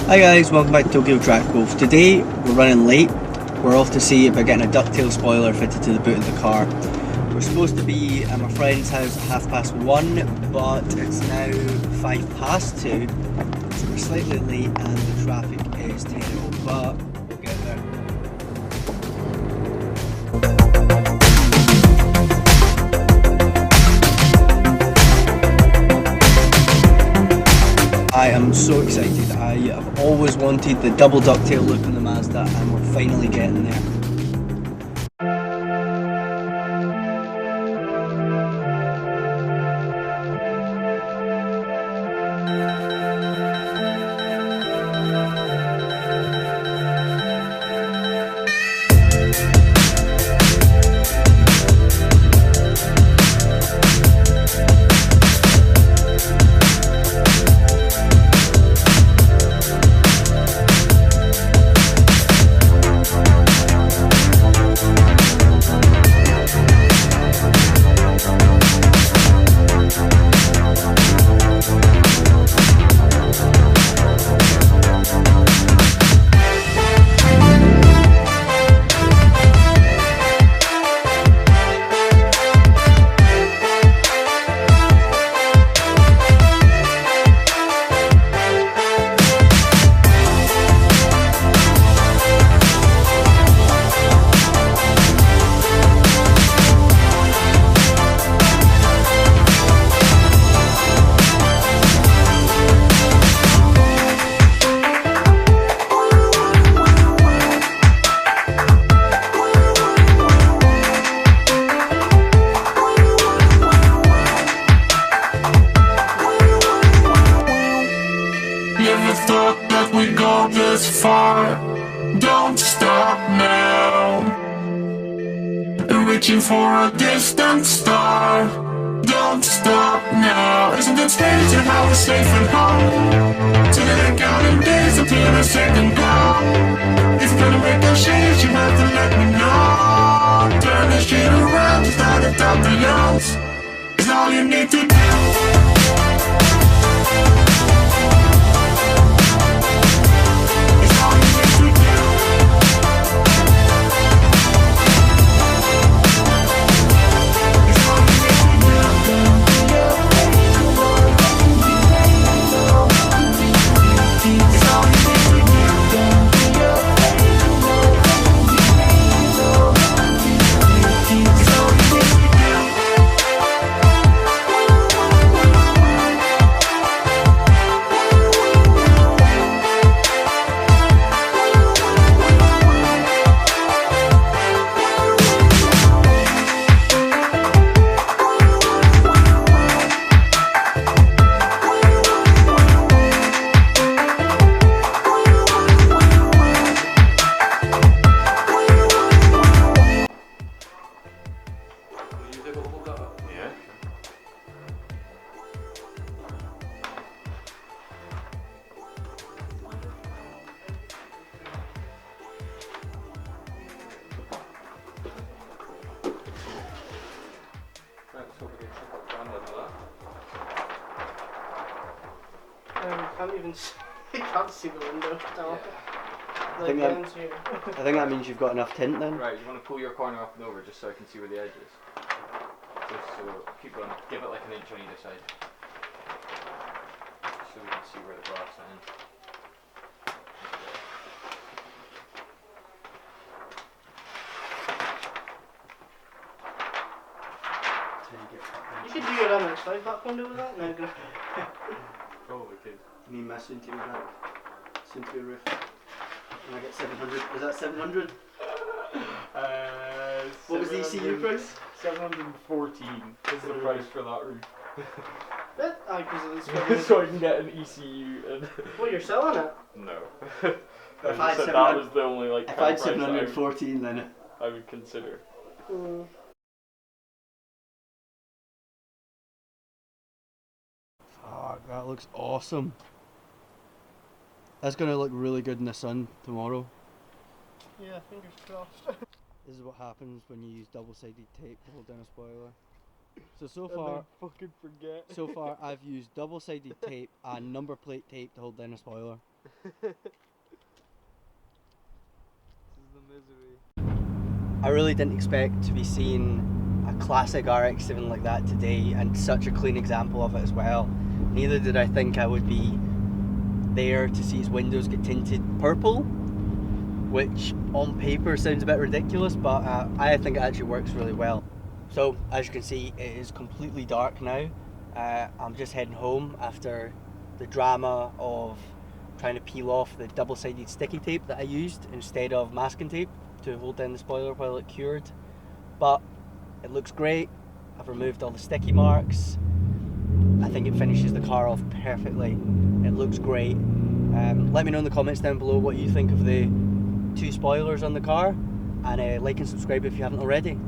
Hi guys, welcome back to Tokyo Track Golf. Today we're running late. We're off to see about getting a Ducktail spoiler fitted to the boot of the car. We're supposed to be at my friend's house at 1:30, but it's now 2:05, so we're slightly late and the traffic is terrible, but we'll get there. I am so excited. I have always wanted the double ducktail look on the Mazda and we're finally getting there. Don't stop now. Reaching for a distant star. Don't stop now. Isn't it strange how we're safe at home? Till counting days until the second go. If you're gonna make a change, you have to let me know. Turn this shit around, start it up the lungs. It's all you need to do. You can't see the window now. I think that means you've got enough tint then. Right, you want to pull your corner up and over just so I can see where the edge is. Just so, keep going, give it like an inch on either side. So we can see where the glass ends. You could do your M65 back window with that. No, go. Probably could. You need my soon to be back. Soon to be roof. And I get 700. Is that 700? What was the ECU price? 714 is the price for that roof. Because So I can get an ECU and... Well, you're selling it? No. If I had that was the only like if I had 714 then I would consider. Fuck, that looks awesome. That's gonna look really good in the sun tomorrow. Yeah, fingers crossed. This is what happens when you use double-sided tape to hold down a spoiler. So far, fucking forget. so far I've used double-sided tape and number plate tape to hold down a spoiler. This is the misery. I really didn't expect to be seeing a classic RX-7 like that today, and such a clean example of it as well. Neither did I think I would be there to see its windows get tinted purple, which on paper sounds a bit ridiculous, but I think it actually works really well. So as you can see, it is completely dark now. I'm just heading home after the drama of trying to peel off the double-sided sticky tape that I used instead of masking tape to hold down the spoiler while it cured. But it looks great. I've removed all the sticky marks. I think it finishes the car off perfectly. It looks great. Let me know in the comments down below what you think of the 2 spoilers on the car, and like and subscribe if you haven't already.